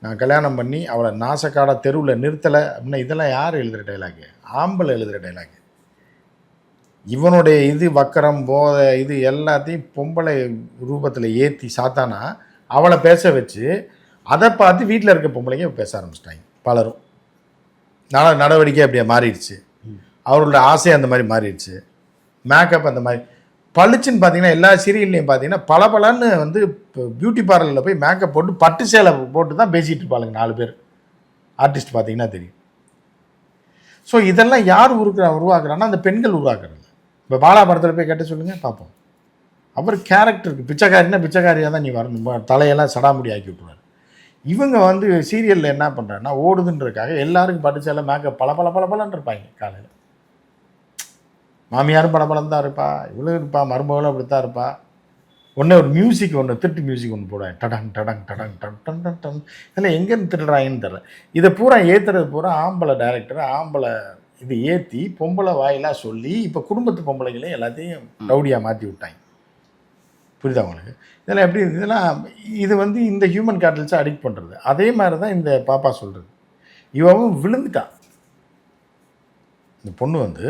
நான் கல்யாணம் பண்ணி அவளை நாசக்காட தெருவில் நிறுத்தலை அப்படின்னா இதெல்லாம் யார் எழுதுகிற டைலாக்கு? ஆம்பளை எழுதுகிற டைலாக்கு. இவனுடைய இது வக்கரம் போதை இது எல்லாத்தையும் பொம்பளை ரூபத்தில் ஏற்றி சாத்தானா அவளை பேச வச்சு அதை பார்த்து வீட்டில் இருக்க பொம்பளைங்க பேச ஆரம்பிச்சிட்டாங்க பலரும். நடவடிக்கை அப்படியே மாறிடுச்சு, அவரோட ஆசை அந்த மாதிரி மாறிடுச்சு, மேக்கப் அந்த மாதிரி பளிச்சுன்னு பார்த்தீங்கன்னா எல்லா சீரியல்லையும் பார்த்தீங்கன்னா பலன்னு வந்து பியூட்டி பார்லரில் போய் மேக்கப் போட்டு பட்டு சேலை போட்டு தான் பேசிகிட்டு இருப்பாளுங்க 4 பேர் ஆர்டிஸ்ட் பார்த்தீங்கன்னா தெரியும். ஸோ இதெல்லாம் யார் உருவாக்குறான்னா அந்த பெண்கள் உருவாக்குறது. இப்போ பாலா படத்தில் போய் கேட்டு சொல்லுங்கள் பார்ப்போம். அவர் கேரக்டருக்கு பிச்சைக்காரின்னா பிச்சைக்காரியாக தான் நீ வரணும், தலையெல்லாம் சடாமுடி ஆக்கி விட்டுருவார். இவங்க வந்து சீரியலில் என்ன பண்ணுறாங்கன்னா ஓடுதுன்றதுக்காக எல்லாருக்கும் பட்டு சேலை மேக்கப் பலன்னு இருப்பாங்க. காலையில் மாமியாரும் பலன்னு தான் இருப்பா, இவ்வளோ இருப்பா, மருமகளும் அப்படி தான் இருப்பா. ஒன்று ஒரு மியூசிக் ஒன்று திருட்டு மியூசிக் ஒன்று போடுவாங்க, டடங் டடங் டடங் டன் டன் டன் டன். இதெல்லாம் எங்கேருந்து திருடுறாங்கன்னு தெரியல. இதை பூரா ஏற்றுறது பூரா ஆம்பளை டைரக்டர், ஆம்பளை இது ஏற்றி பொம்பளை வாயிலாக சொல்லி இப்போ குடும்பத்து பொம்பளைகளையும் எல்லாத்தையும் ரவுடியாக மாற்றி விட்டாங்க. புரியுதா உங்களுக்கு? இதெல்லாம் எப்படி? இதெல்லாம் இது வந்து இந்த ஹியூமன் கேட்டல்ஸை அடிக்ட் பண்ணுறது. அதே மாதிரி தான் இந்த பாப்பா சொல்கிறது. இவன் விழுந்துட்டான். இந்த பொண்ணு வந்து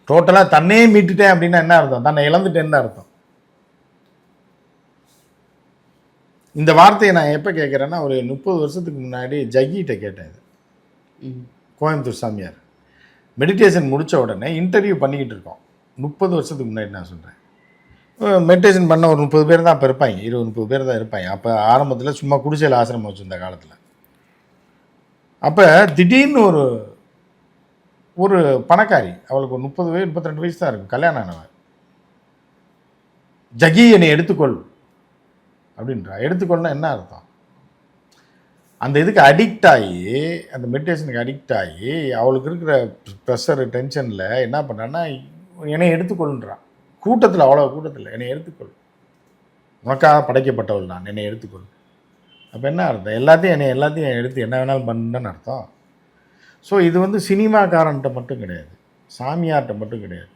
டோட்டலாக தன்னே மீட்டுட்டேன் அப்படின்னா என்ன அர்த்தம்? தன்னை இழந்துட்டேன்னு அர்த்தம். இந்த வார்த்தையை நான் எப்போ கேட்குறேன்னா ஒரு 30 வருஷத்துக்கு முன்னாடி ஜக்கிகிட்ட கேட்டேன். இது கோயம்புத்தூர் சாமியார் மெடிடேஷன் முடித்த உடனே இன்டர்வியூ பண்ணிக்கிட்டு இருக்கோம். 30 வருஷத்துக்கு முன்னாடி நான் சொல்கிறேன். மெடிடேஷன் பண்ண ஒரு 30 பேர் தான் அப்போ இருப்பாங்க, 20-30 பேர் தான் இருப்பாங்க. அப்போ ஆரம்பத்தில் சும்மா குடிசையில் ஆசிரமம் வச்சுருந்த காலத்தில். அப்போ திடீர்னு ஒரு பணக்காரி, அவளுக்கு ஒரு 30 வயசு 32 வயசு தான் இருக்கும், கல்யாணம் ஆனவன், ஜகி என்னை எடுத்துக்கொள் அப்படின்றா. எடுத்துக்கொள்ளனா என்ன அர்த்தம்? அந்த இதுக்கு அடிக்ட் ஆகி, அந்த மெடிடேஷனுக்கு அடிக்ட் ஆகி அவளுக்கு இருக்கிற ப்ரெஷரு டென்ஷனில் என்ன பண்ணுறான்னா என்னை எடுத்துக்கொள்ளுன்றான். கூட்டத்தில், அவ்வளோ கூட்டத்தில் என்னை எடுத்துக்கொள், உனக்காக படைக்கப்பட்டவள் நான், என்னை எடுத்துக்கொள். அப்போ என்ன அர்த்தம்? எல்லாத்தையும் எடுத்து என்ன வேணாலும் பண்ணுன்னு அர்த்தம். ஸோ இது வந்து சினிமாக்காரன்ட்ட மட்டும் கிடையாது, சாமியார்கிட்ட மட்டும் கிடையாது.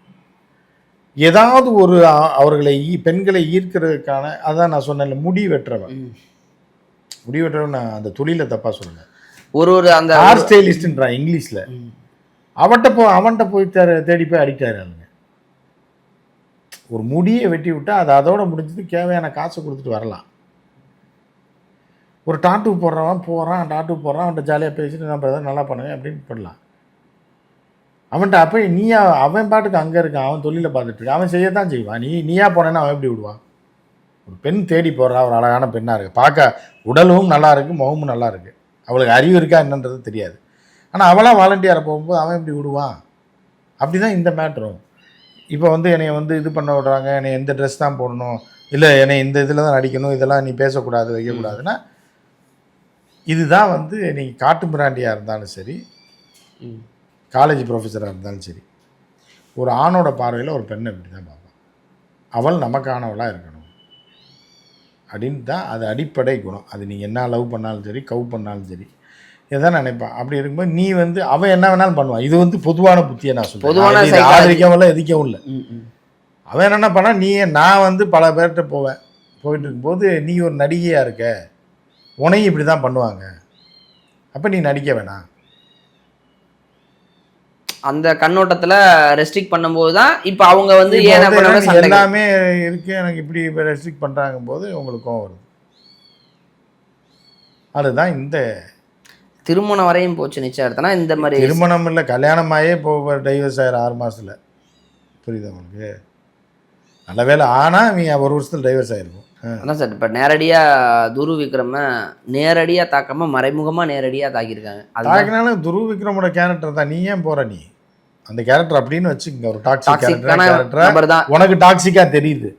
ஏதாவது ஒரு அவர்களை பெண்களை ஈர்க்கிறதுக்கான, அதான் நான் சொன்னேன்ல, முடி வெட்டுறவன் நான் அந்த தொழிலை தப்பாக சொல்லுங்கள், ஒரு அந்த ஹேர் ஸ்டைலிஸ்ட்ன்றான் இங்கிலீஷில். அவன்கிட்ட போய் தேடி போய் அடிக்ட் ஆகிறாங்க. ஒரு முடியை வெட்டி விட்டால் அது அதோட முடிஞ்சது, தேவையான காசை கொடுத்துட்டு வரலாம். ஒரு டாட்டூ போடுறவன் அவன்கிட்ட ஜாலியாக பேசிட்டு நம்ம எதாவது நல்லா பண்ணுவேன் அப்படின்னு பண்ணலாம். அவன்கிட்ட அப்போ அவன் பாட்டுக்கு அங்கே இருக்கான், அவன் தொழிலை பார்த்துட்டு இருக்கான், அவன் செய்யத்தான் செய்வான். நீயா போனேன்னா அவன் எப்படி விடுவான்? ஒரு பெண் தேடி போடுறா, ஒரு அழகான பெண்ணாக இருக்குது, பார்க்க உடலும் நல்லா இருக்குது, முகமும் நல்லா இருக்குது, அவளுக்கு அறிவு இருக்கா என்னன்றது தெரியாது. ஆனால் அவளாம் வாலண்டியராக போகும்போது அவன் எப்படி விடுவான்? அப்படி தான் இந்த மேட்ரும். இப்போ வந்து என்னை வந்து இது பண்ண விடுறாங்க, என்னை எந்த ட்ரெஸ் தான் போடணும், இல்லை என்னை இந்த இதில் தான் நடிக்கணும், இதெல்லாம் நீ பேசக்கூடாது வைக்கக்கூடாதுன்னா, இதுதான் வந்து நீங்கள் காட்டு பிராண்டியாக இருந்தாலும் சரி, காலேஜ் ப்ரொஃபஸராக இருந்தாலும் சரி, ஒரு ஆணோட பார்வையில் ஒரு பெண்ணை இப்படி தான் பார்ப்பான். அவள் நமக்கானவளாக இருக்கணும் அப்படின்னு தான் அது அடிப்படை குணம். அது நீங்கள் என்ன லவ் பண்ணாலும் சரி, கவ் பண்ணாலும் சரி, எதான் நினைப்பான். அப்படி இருக்கும்போது நீ வந்து அவன் என்ன வேணாலும் பண்ணுவான். இது வந்து பொதுவான புத்தியை நான் சொல்லுவேன், ஆதரிக்கவும் இல்லை எதிக்கவும் இல்லை. அவன் என்னென்ன பண்ணால் நான் வந்து பல பேர்கிட்ட போயிட்டு இருக்கும்போது நீ ஒரு நடிகையாக இருக்க, உனையும் இப்படி தான் பண்ணுவாங்க, அப்போ நீ நடிக்க வேணாம். அந்த கண்ணோட்டத்துல ரெஸ்ட்ரிக்ட் பண்ணும்போது தான் இப்போ அவங்க வந்து இப்போ ஏன் வந்து பண்ண எனக்கு சண்டை எல்லாமே இருக்கு, எனக்கு இப்படி ரெஸ்ட்ரிக்ட் பண்றாங்க போது உங்களுக்கு கோவம் வருது. அதுதான் இந்த திருமணம் வரையும் போச்சு நிச்சயதார்த்தம்னா இந்த மாதிரி திருமணம் இல்லை, கல்யாணமாயே இப்போ டைவர்ஸ் ஆயிரம் 6 மாசத்துல. புரியுதா உங்களுக்கு? நல்ல வேலை ஆனால் நீங்க 1 வருஷத்துல டைவர்ஸ் ஆயிருக்கும். அதான் சார் இப்போ நேரடியாக துரு விக்ரம நேரடியாக தாக்காம மறைமுகமாக நேரடியாக தாக்கியிருக்காங்க. அது தாக்கினாலும் துருவ் விக்ரமோட கேரக்டர் தான். நீ ஏன் போற? நீ அந்த கேரக்டர் அப்படின்னு வச்சுக்கோங்க, ஒரு டாக்ஸிக் கேரக்டர் நபர் தான். உனக்கு டாக்ஸிக்கா தெரியுது.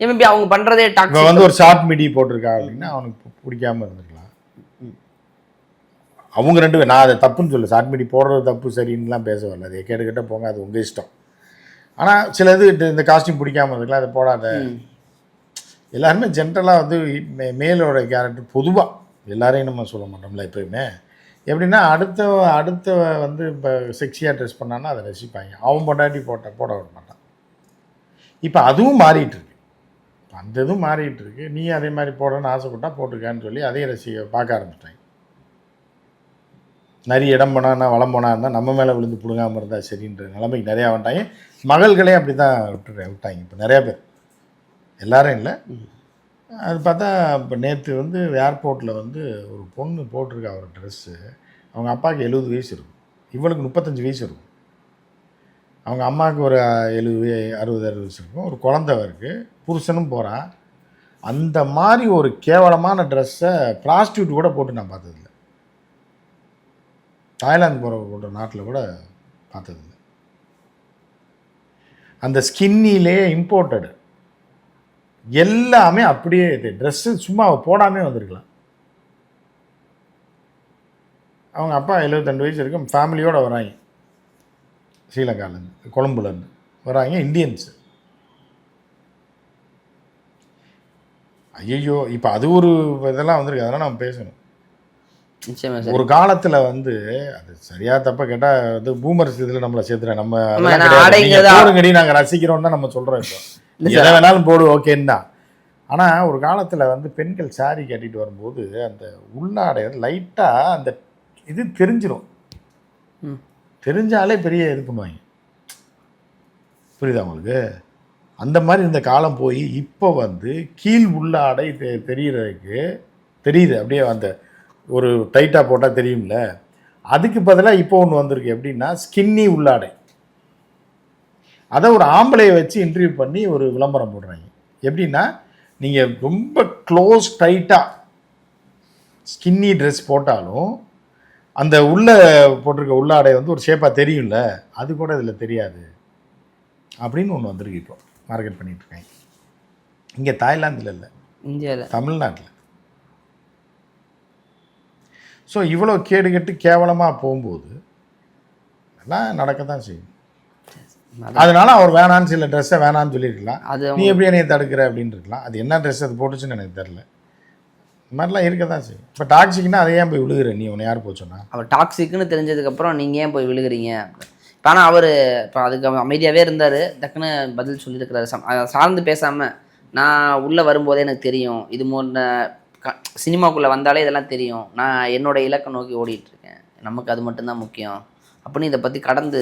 மேபி அவங்க பண்றதே இப்போ டாக்ஸிக். வந்து ஒரு ஷார்ட் மிடி போட்டிருக்கா அப்படின்னா அவனுக்கு பிடிக்காம இருந்திருக்கலாம். அவங்க 2 பேர், நான் அதை தப்புன்னு சொல்ல, ஷார்ட் மிடி போடுறது தப்பு சரின்னுலாம் பேச வரல, அதை கேட்டுக்கிட்ட போங்க, அது உங்கள் இஷ்டம். ஆனால் சில இந்த காஸ்டியூம் பிடிக்காம இருக்கலாம், அதை போடாத. எல்லாருமே ஜென்ரலாக வந்து மேலோட கேரக்டர் பொதுவாக எல்லாரையும் நம்ம சொல்ல மாட்டோம்ல எப்பயுமே. எப்படின்னா அடுத்த வந்து இப்போ செக்ஸியாக ட்ரெஸ் பண்ணான்னா அதை ரசிப்பாங்க, அவன் பொண்டாட்டி போட விட மாட்டான். இப்போ அதுவும் மாறிட்டு இருக்கு, அந்த இதுவும் மாறிட்டு இருக்கு. நீ அதே மாதிரி போடணும்னு ஆசைப்பட்டா போட்டுக்கான்னு சொல்லி அதையும் பார்க்க ஆரம்பிச்சிட்டாங்க. நிறைய இடம் போனா வளம் போனா இருந்தால் நம்ம மேலே விழுந்து பிடுங்காமல் இருந்தால் சரின்ற நிலைமைக்கு நிறையா வந்துட்டாங்க. மகள்களே அப்படி தான் விட்டாங்க இப்போ நிறையா பேர், எல்லாரும் இல்லை. அது பார்த்தா இப்போ நேற்று வந்து ஏர்போர்ட்டில் வந்து ஒரு பொண்ணு போட்டிருக்கா ஒரு ட்ரெஸ்ஸு. அவங்க அப்பாவுக்கு 70 வயசு இருக்கும், இவளுக்கு 35 வயசு இருக்கும். அவங்க அம்மாவுக்கு ஒரு 60 வயசு இருக்கும், ஒரு குழந்தை இருக்குது, புருஷனும் போகிறான். அந்த மாதிரி ஒரு கேவலமான ட்ரெஸ்ஸை ப்ராஸ்டியூட் கூட போட்டு நான் பார்த்ததில்ல. தாய்லாந்து போகிற நாட்டில் கூட பார்த்ததில்ல. அந்த ஸ்கின்னிலே இம்போர்ட்டடு எல்லாமே அப்படியே ட்ரெஸ்ஸு சும்மா போடாமே வந்திருக்கலாம். அவங்க அப்பா 72 வயசு இருக்கும், ஃபேமிலியோடு வராங்க, ஸ்ரீலங்காலேருந்து கொழும்புலேருந்து வராங்க, இந்தியன்ஸு. ஐயோ இப்போ அது ஒரு இதெல்லாம் வந்திருக்கு, அதெல்லாம் நம்ம பேசணும். ஒரு காலத்தில் வந்து அது சரியா தப்பா கேட்டால் வந்து பூமர்ஸ் இதில் நம்மளை சேர்த்துறேன், நம்ம போடுங்கடி நாங்கள் ரசிக்கிறோம் தான் நம்ம சொல்கிறோம். இப்போ எதை வேணாலும் போடு ஓகேன்னு தான். ஆனால் ஒரு காலத்தில் வந்து பெண்கள் சாரி கட்டிட்டு வரும்போது அந்த உள்ளாடை லைட்டாக அந்த இது தெரிஞ்சிடும், தெரிஞ்சாலே பெரிய இது பண்ணுவாங்க. புரியுதா உங்களுக்கு? அந்த மாதிரி இந்த காலம் போய் இப்போ வந்து கீழ் உள்ளாடை தெரியுறதுக்கு தெரியுது, அப்படியே அந்த ஒரு டைட்டாக போட்டால் தெரியும்ல, அதுக்கு பதிலாக இப்போ ஒன்று வந்திருக்கு. எப்படின்னா ஸ்கின்னி உள்ளாடை. அதை ஒரு ஆம்பளையை வச்சு இன்டர்வியூ பண்ணி ஒரு விளம்பரம் போடுறாங்க. எப்படின்னா நீங்கள் ரொம்ப க்ளோஸ் டைட்டாக ஸ்கின்னி ட்ரெஸ் போட்டாலும் அந்த உள்ளே போட்டிருக்க உள்ளாடை வந்து ஒரு ஷேப்பாக தெரியும்ல, அது கூட இதில் தெரியாது அப்படின்னு ஒன்று வந்திருக்கு. இப்போ மார்க்கெட் பண்ணிகிட்ருக்காங்க. இங்கே தாய்லாந்தில் இல்லை, இந்தியாவில், தமிழ்நாட்டில். ஸோ இவ்வளோ கேடு கெட்டு கேவலமாக போகும்போது எல்லாம் நடக்க தான் செய்யும். அதனால அவர் வேணான்னு சில ட்ரெஸ்ஸை வேணான்னு சொல்லியிருக்கலாம், நீ எப்படி என்னைய தடுக்கிற அப்படின்னு இருக்கலாம். அது என்ன ட்ரெஸ் அது போட்டுச்சுன்னு எனக்கு தெரில. இந்த மாதிரிலாம் இருக்க தான் செய்யும். இப்போ டாக்ஸிக்னா அதை ஏன் போய் விழுகிற நீ? உன்னை யார் போச்சோன்னா? அவர் டாக்ஸிக்னு தெரிஞ்சதுக்கப்புறம் நீங்கள் ஏன் போய் விழுகிறீங்க? இப்போ ஆனால் அவர் இப்போ அதுக்கு அமைதியாகவே இருந்தார், டக்குன்னு பதில் சொல்லியிருக்கிறாரு. சார்ந்து பேசாமல், நான் உள்ளே வரும்போதே எனக்கு தெரியும், இது முன்ன சினிமாக்குள்ளே வந்தாலே இதெல்லாம் தெரியும், நான் என்னோடய இலக்கை நோக்கி ஓடிட்டுருக்கேன், நமக்கு அது மட்டும்தான் முக்கியம் அப்படின்னு இதை பற்றி கடந்து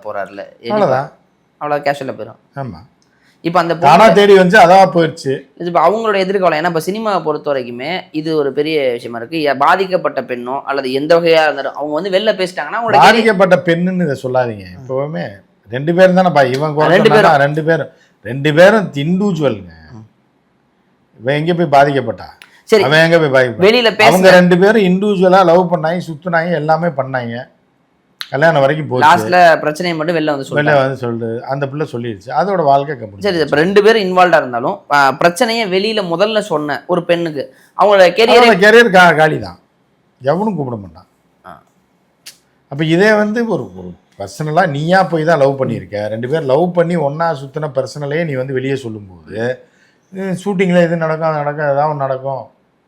போகிறாருல. அவ்வளோதான், அவ்வளோ கேஷுவலாக போயிடும். ஆமாம். இப்போ அந்த தேடி வந்து அதான் போயிடுச்சு. இப்போ அவங்களோட எதிர்காலம். ஏன்னா இப்போ சினிமாவை பொறுத்த வரைக்குமே இது ஒரு பெரிய விஷயமா இருக்குது. பாதிக்கப்பட்ட பெண்ணோ அல்லது எந்த வகையாக இருந்தாலும் அவங்க வந்து வெளில பேசிட்டாங்கன்னா அவங்களோட பாதிக்கப்பட்ட பெண்ணுன்னு இதை சொல்லாதீங்க. இப்போவுமே 2 பேரும் தானே இவங்க 2 பேரும் இண்டிவிஜுவலுங்க. இவன் எங்கே போய் பாதிக்கப்பட்டா? சரி, அவன் எங்கே போய் பாதிக்கப்பட்ட? வெளியில் அவங்க 2 பேரும் இண்டிவிஜுவலாக லவ் பண்ணாங்க, சுற்றுனாங்க, எல்லாமே பண்ணாங்க, கல்யாணம் வரைக்கும் போச்சு. லாஸ்ட்ல பிரச்சனையை மட்டும் வெளில வந்து சொல்லிட்டு அந்த பிள்ளை சொல்லிடுச்சு, அதோட வாழ்க்கை கம்பெனி. சரி, இப்போ 2 பேரும் இன்வால்வ்டாக இருந்தாலும் பிரச்சனையை வெளியில முதல்ல சொன்ன ஒரு பெண்ணுக்கு அவங்களோட கெரியர் காலி தான், எவனும் கூப்பிட மாட்டான். அப்போ இதே வந்து ஒரு பர்சனலாக நீயா போய் தான் லவ் பண்ணியிருக்க, 2 பேர் லவ் பண்ணி ஒன்றா சுற்றின பர்சனலே நீ வந்து வெளியே சொல்லும்போது ஷூட்டிங்கில் எது நடக்கும் ஏதாவது நடக்கும்,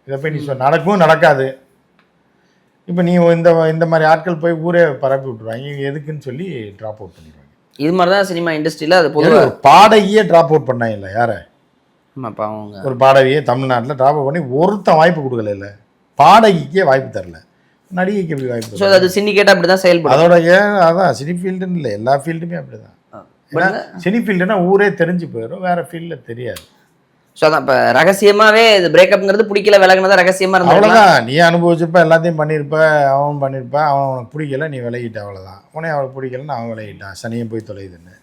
இதை போய் நீ நடக்கும் நடக்காது. இப்போ நீ இந்த மாதிரி ஆட்கள் போய் ஊரே பரப்பி விட்டுருவாங்க, எதுக்குன்னு சொல்லி ட்ராப் அவுட் பண்ணிடுவாங்க. இது மாதிரி தான் சினிமா இண்டஸ்ட்ரியில் அது பொதுவாக ஒரு பாடகியே ட்ராப் அவுட் பண்ணாங்க இல்லை யாரை? ஆமாப்பா, அவங்க ஒரு பாடகியே தமிழ்நாட்டில் ட்ராப் அவுட் பண்ணி ஒருத்தன் வாய்ப்பு கொடுக்கல. இல்லை, பாடகிக்கே வாய்ப்பு தரல, நடிகைக்கு எப்படி வாய்ப்பு ஸோ அது சிண்டிகேட் அப்படி தான் செயல்படும். அதோட அதான் சினி ஃபீல்டுன்னு இல்லை, எல்லா ஃபீல்டுமே அப்படி தான். ஏன்னா சினி ஃபீல்டுனா ஊரே தெரிஞ்சு போயிடும், வேற ஃபீல்டில் தெரியாது. ஸோ அதான் இப்போ ரகசியமாகவே இது பிரேக்கப்ங்கிறது பிடிக்கல விலகினதா ரகசியமாக இருந்தது. அவ்வளோதான், நீ அனுபவிச்சிருப்ப, எல்லாத்தையும் பண்ணியிருப்ப, அவன் பண்ணியிருப்பா, அவன் உனக்கு பிடிக்கல, நீ விலகிட்ட, அவ்வளோதான். உனே அவனுக்கு பிடிக்கலன்னு அவன் விலகிட்டான், சனியும் போய் தொலையுதுன்னு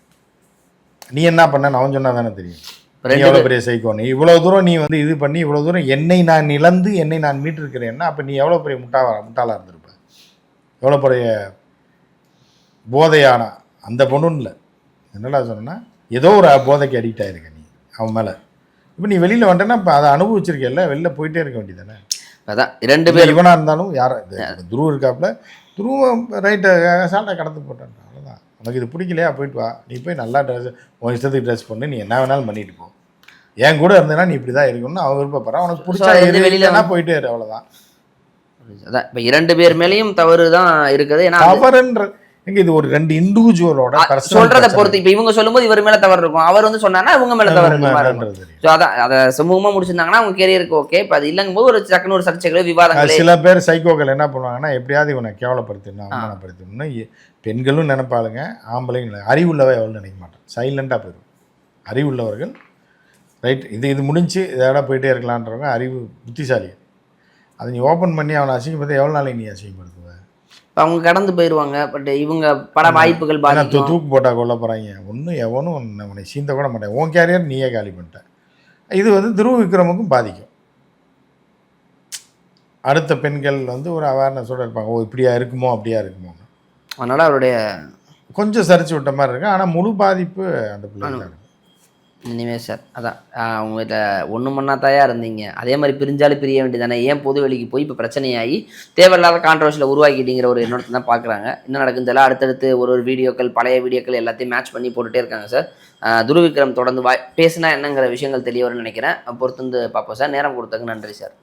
நீ என்ன பண்ணன்னு அவன் சொன்னா தானே தெரியும். நீ எவ்வளோ பெரிய சைக்கோன்னு, இவ்வளோ தூரம் நீ வந்து இது பண்ணி இவ்வளோ தூரம் என்னை நான் இழந்து என்னை நான் மீட்டிருக்கிறேன்னா அப்போ நீ எவ்வளோ பெரிய முட்டாளாக இருந்திருப்ப, எவ்வளோ பெரிய போதையான அந்த பொண்ணுன்னு இல்லை. என்னடா சொன்னா ஏதோ ஒரு போதைக்கு அடிக்ட் ஆகிருக்க நீ அவன் மேலே. இப்போ நீ வெளியில் வந்துட்டேன்னா இப்போ அதை அனுபவிச்சிருக்கல, வெளில போயிட்டே இருக்க வேண்டியதானே. அதான் 2 பேர் இவனாக இருந்தாலும் யாரை துருவ இருக்காப்புல, துருவம் ரைட்டை சால்ட்டை கடந்து போட்டான், அவ்வளோதான். உனக்கு இது பிடிக்கலையா போயிட்டு வா, நீ போய் நல்லா ட்ரெஸ் உன் இஷ்டத்துக்கு ட்ரெஸ் பண்ணு, நீ என்ன வேணாலும் பண்ணிட்டு போ, என் கூட இருந்தேன்னா நீ இப்படி தான் இருக்கணும்னு அவன் விருப்பப்படுறான். உனக்கு பிடிச்சா வெளியிலனா போயிட்டே இரு, அவ்வளோதான். அதான் இப்போ 2 பேர் மேலேயும் தவறு தான் இருக்குது. ஏன்னா தவறுன்ற எங்க இது ஒரு 2 இண்டிவிஜுவலோட சொல்றதை பொறுத்து. இப்போ இவங்க சொல்லும்போது இவர் மேல தவறு இருக்கும், அவர் வந்து சொன்னாங்கன்னா இவங்க மேல தவறு இருக்கும். ஸோ அதான் அதை சுமூகமாக முடிச்சிருந்தாங்கன்னா அவங்க கேரியருக்கு ஓகே. இப்போ அது இல்லைங்கும் போது ஒரு டக்குனு ஒரு சர்ச்சைகளோ விவாதங்கள். சில பேர் சைக்கோக்கள் என்ன பண்ணுவாங்கன்னா எப்படியாவது இவனை கேவலப்படுத்தணும், அவமானப்படுத்தணும்னு பெண்களும் நினைப்பாளுங்க, ஆம்பளைங்க. அறிவுள்ளவ எவ்வளோ நினைக்க மாட்டான், சைலண்டாக போயிடும். அறிவுள்ளவர்கள் ரைட் இது முடிஞ்சு இதோட போயிட்டே இருக்கலான்றவங்க அறிவு புத்திசாலி. அதை நீ ஓப்பன் பண்ணி அவனை அசிங்கப்படுத்த எவ்வளோ நாளைக்கு நீ அசிங்கப்படுத்துவ? அவங்க கடந்து போயிடுவாங்க. பட் இவங்க பல வாய்ப்புகள் தூக்கு போட்டா கொல்ல போகிறாங்க, ஒன்றும் எவனும் உன்னை சீந்த கூட மாட்டேன், உன் கேரியர் நீயே காலி பண்ணிட்ட. இது வந்து துருவ விக்ரமுக்கும் பாதிக்கும். அடுத்த பெண்கள் வந்து ஒரு அவேர்னஸோடு இருப்பாங்க, ஓ இப்படியா இருக்குமோ அப்படியா இருக்குமோ. அதனால் அவருடைய கொஞ்சம் சரிச்சு விட்ட மாதிரி இருக்கு, ஆனால் முழு பாதிப்பு அந்த பிள்ளைங்க இருக்கும். இனிமே சார் அதான் அவங்ககிட்ட ஒன்று மண்ணாத்தாயா இருந்தீங்க, அதே மாதிரி பிரிஞ்சாலும் பிரிய வேண்டியதானே, ஏன் பொது வெளிக்கு போய் இப்போ பிரச்சனையாகி தேவையில்லாத கான்ட்ரவர்சியில் உருவாக்கிட்டீங்கிற ஒரு எண்ணத்தை தான் பார்க்குறாங்க. என்ன நடக்குதுல அடுத்தடுத்து ஒரு வீடியோக்கள் பழைய வீடியோக்கள் எல்லாத்தையும் மேட்ச் பண்ணி போட்டுகிட்டே இருக்காங்க சார். துருவ விக்ரம் தொடர்ந்து பேசினா என்னங்கிற விஷயங்கள் தெரிய வரும்னு நினைக்கிறேன். பொறுத்து வந்து பார்ப்போம் சார். நேரம் கொடுத்ததுக்கு நன்றி சார்.